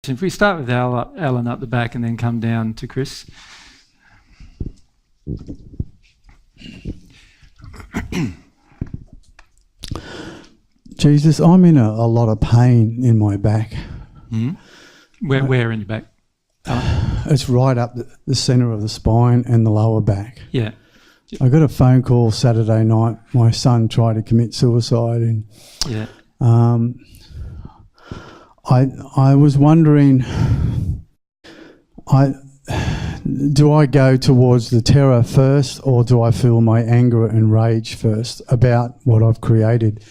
question. If we start with Alan up the back and then come down to Chris. Jesus, I'm in a lot of pain in my back. Where in your back? It's right up the centre of the spine and the lower back. Yeah. I got a phone call Saturday night. My son tried to commit suicide, and I was wondering, do I go towards the terror first, or do I feel my anger and rage first about what I've created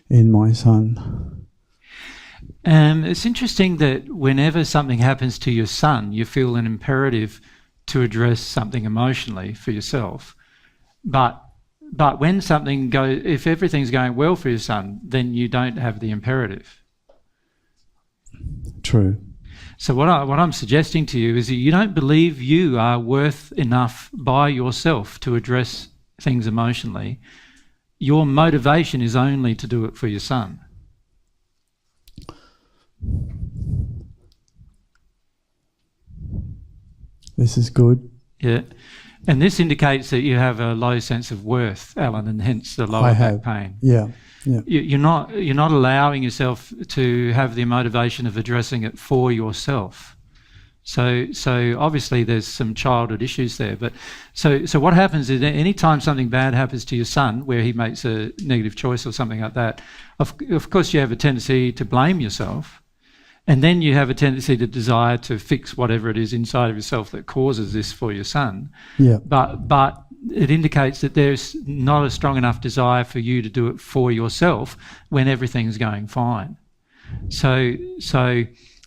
in my son? It's interesting that whenever something happens to your son, you feel an imperative to address something emotionally for yourself. But when something goes, if everything's going well for your son, then you don't have the imperative. True. So what I'm suggesting to you is that you don't believe you are worth enough by yourself to address things emotionally. Your motivation is only to do it for your son. This is good. Yeah. And this indicates that you have a low sense of worth, Alan, and hence the lower back pain. Yeah. You're not allowing yourself to have the motivation of addressing it for yourself. So obviously there's some childhood issues there. But so what happens is any time something bad happens to your son, where he makes a negative choice or something like that, of course you have a tendency to blame yourself. And then you have a tendency to desire to fix whatever it is inside of yourself that causes this for your son. Yeah. But it indicates that there's not a strong enough desire for you to do it for yourself when everything's going fine. So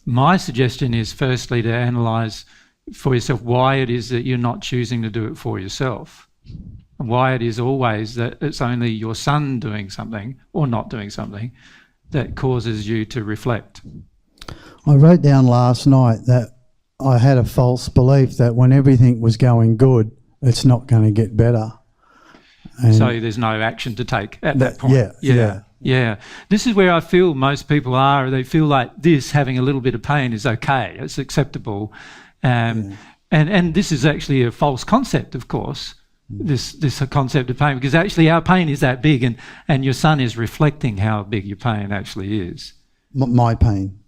my suggestion is firstly to analyse for yourself why it is that you're not choosing to do it for yourself, and why it is always that it's only your son doing something or not doing something that causes you to reflect. I wrote down last night that I had a false belief that when everything was going good, it's not going to get better. And so there's no action to take at that point. Yeah. This is where I feel most people are. They feel like this, having a little bit of pain, is okay. It's acceptable. And this is actually a false concept, of course, this concept of pain, because actually our pain is that big, and your son is reflecting how big your pain actually is. My pain.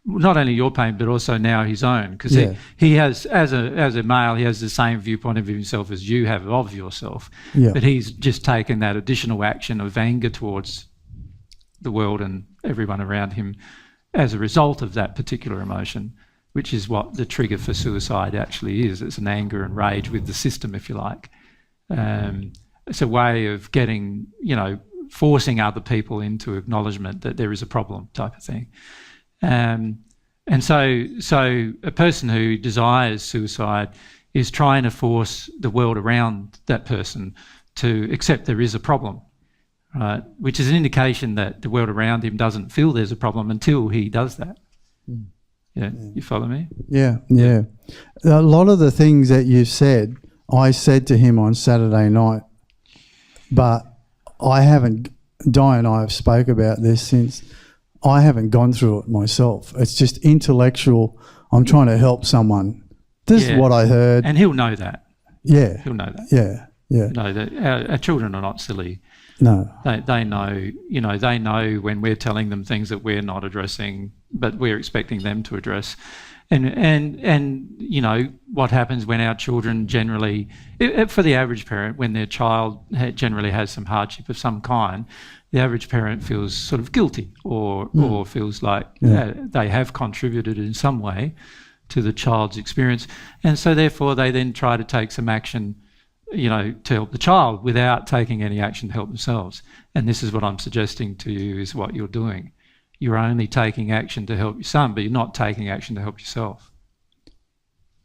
Not only your pain, but also now his own, because he has, as a male, he has the same viewpoint of himself as you have of yourself. Yeah. But he's just taken that additional action of anger towards the world and everyone around him as a result of that particular emotion, which is what the trigger for suicide actually is. It's an anger and rage with the system, if you like. It's a way of getting, forcing other people into acknowledgement that there is a problem, type of thing. And so a person who desires suicide is trying to force the world around that person to accept there is a problem, right? Which is an indication that the world around him doesn't feel there's a problem until he does that. Yeah. You follow me? Yeah. A lot of the things that you said, I said to him on Saturday night, but I haven't, Di and I have spoke about this since. I haven't gone through it myself. It's just intellectual. I'm trying to help someone. This is what I heard. And he'll know that. Yeah. He'll know that. Yeah. No, our children are not silly. No. They know, they know when we're telling them things that we're not addressing, but we're expecting them to address. And what happens when our children generally, for the average parent, when their child generally has some hardship of some kind, the average parent feels sort of guilty or feels like they have contributed in some way to the child's experience. And so therefore they then try to take some action, to help the child without taking any action to help themselves. And this is what I'm suggesting to you is what you're doing. You're only taking action to help your son, but you're not taking action to help yourself.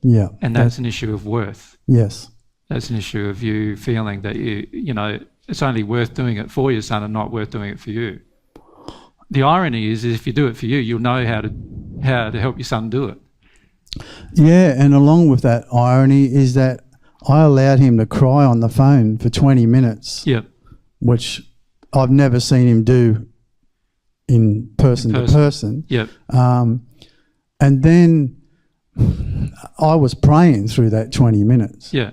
Yeah. And that's an issue of worth. Yes. That's an issue of you feeling that it's only worth doing it for your son and not worth doing it for you. The irony is if you do it for you, you'll know how to help your son do it. Yeah, and along with that irony is that I allowed him to cry on the phone for 20 minutes. Yep. Which I've never seen him do in person to person. Yep. And then I was praying through that 20 minutes. Yeah.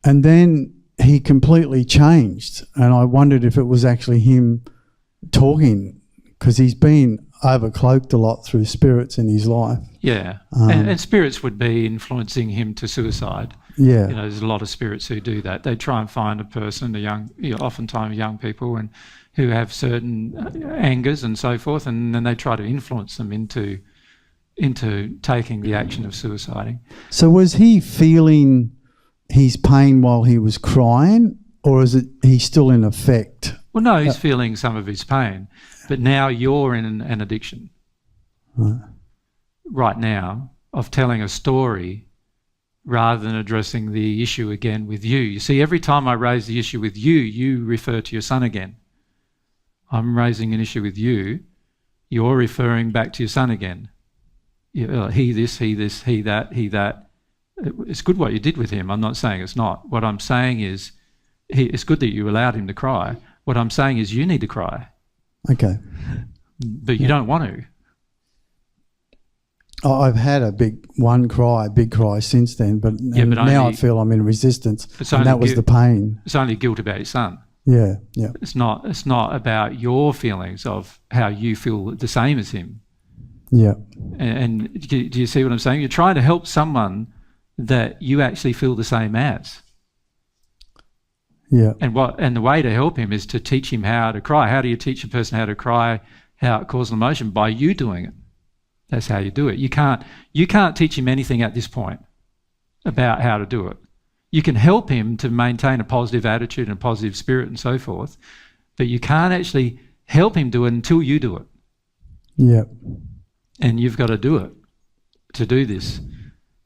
And then he completely changed. And I wondered if it was actually him talking, because he's been overcloaked a lot through spirits in his life. Yeah. And spirits would be influencing him to suicide. Yeah. You know, there's a lot of spirits who do that. They try and find a person, oftentimes young people, and who have certain angers and so forth, and then they try to influence them into taking the action of suiciding. So was he feeling his pain while he was crying, or is it he's still in effect? Well, no, he's feeling some of his pain, but now you're in an addiction right now of telling a story rather than addressing the issue again with you. You see, every time I raise the issue with you, you refer to your son again. I'm raising an issue with you, you're referring back to your son again. He this, he that, he that. It's good what you did with him. I'm not saying it's not. What I'm saying is it's good that you allowed him to cry. What I'm saying is you need to cry. Okay. But you don't want to. I've had a big cry since then, but now I feel I'm in resistance, and that was the pain. It's only guilt about your son. Yeah, yeah. It's not about your feelings of how you feel the same as him. Yeah. And do you see what I'm saying? You're trying to help someone that you actually feel the same as. Yeah. And the way to help him is to teach him how to cry. How do you teach a person how to cry, how it causes emotion? By you doing it. That's how you do it. You can't teach him anything at this point about how to do it. You can help him to maintain a positive attitude and a positive spirit and so forth, but you can't actually help him do it until you do it. Yeah. And you've got to do it to do this.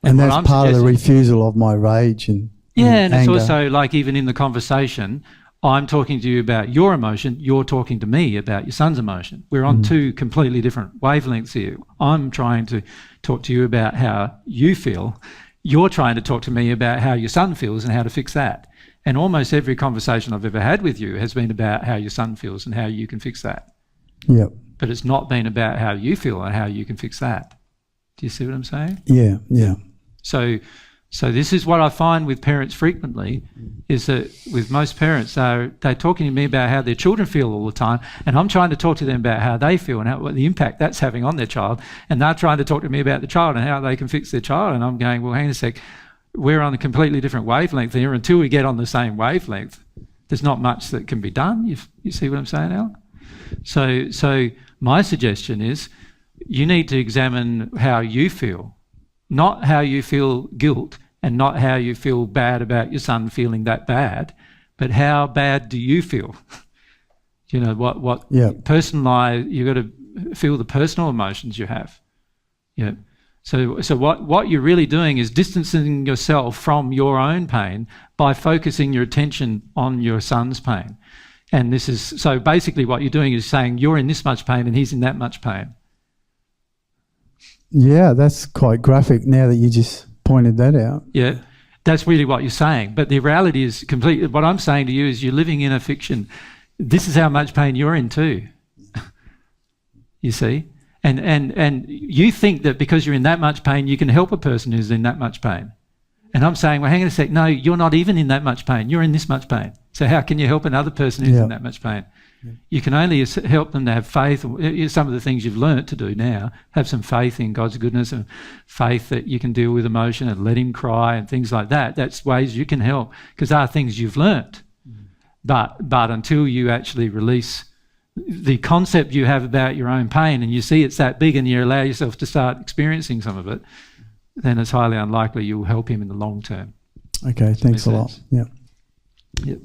And that's part of the refusal of my rage and and anger. It's also like, even in the conversation, I'm talking to you about your emotion, you're talking to me about your son's emotion. We're on two completely different wavelengths here. I'm trying to talk to you about how you feel. You're trying to talk to me about how your son feels and how to fix that. And almost every conversation I've ever had with you has been about how your son feels and how you can fix that. Yep. But it's not been about how you feel and how you can fix that. Do you see what I'm saying? Yeah, yeah. So this is what I find with parents frequently, is that with most parents, they're talking to me about how their children feel all the time, and I'm trying to talk to them about how they feel and what the impact that's having on their child, and they're trying to talk to me about the child and how they can fix their child, and I'm going, well, hang on a sec, we're on a completely different wavelength here. Until we get on the same wavelength, there's not much that can be done. You see what I'm saying, Al? So my suggestion is you need to examine how you feel, not how you feel guilt, and not how you feel bad about your son feeling that bad, but how bad do you feel? You know, what personalize, you've got to feel the personal emotions you have. Yeah. So what you're really doing is distancing yourself from your own pain by focusing your attention on your son's pain. And this is, so basically what you're doing is saying you're in this much pain and he's in that much pain. Yeah, that's quite graphic now that you just pointed that out. Yeah, that's really what you're saying. But the reality is completely, what I'm saying to you is you're living in a fiction. This is how much pain you're in too. You see? And you think that because you're in that much pain, you can help a person who's in that much pain. And I'm saying, well, hang on a sec, no, you're not even in that much pain. You're in this much pain. So how can you help another person who's in that much pain? You can only help them to have faith. Some of the things you've learnt to do now, have some faith in God's goodness and faith that you can deal with emotion and let him cry and things like that. That's ways you can help, because they are things you've learnt. But until you actually release the concept you have about your own pain and you see it's that big and you allow yourself to start experiencing some of it, then it's highly unlikely you'll help him in the long term. Okay, thanks a lot. Yeah. Yep.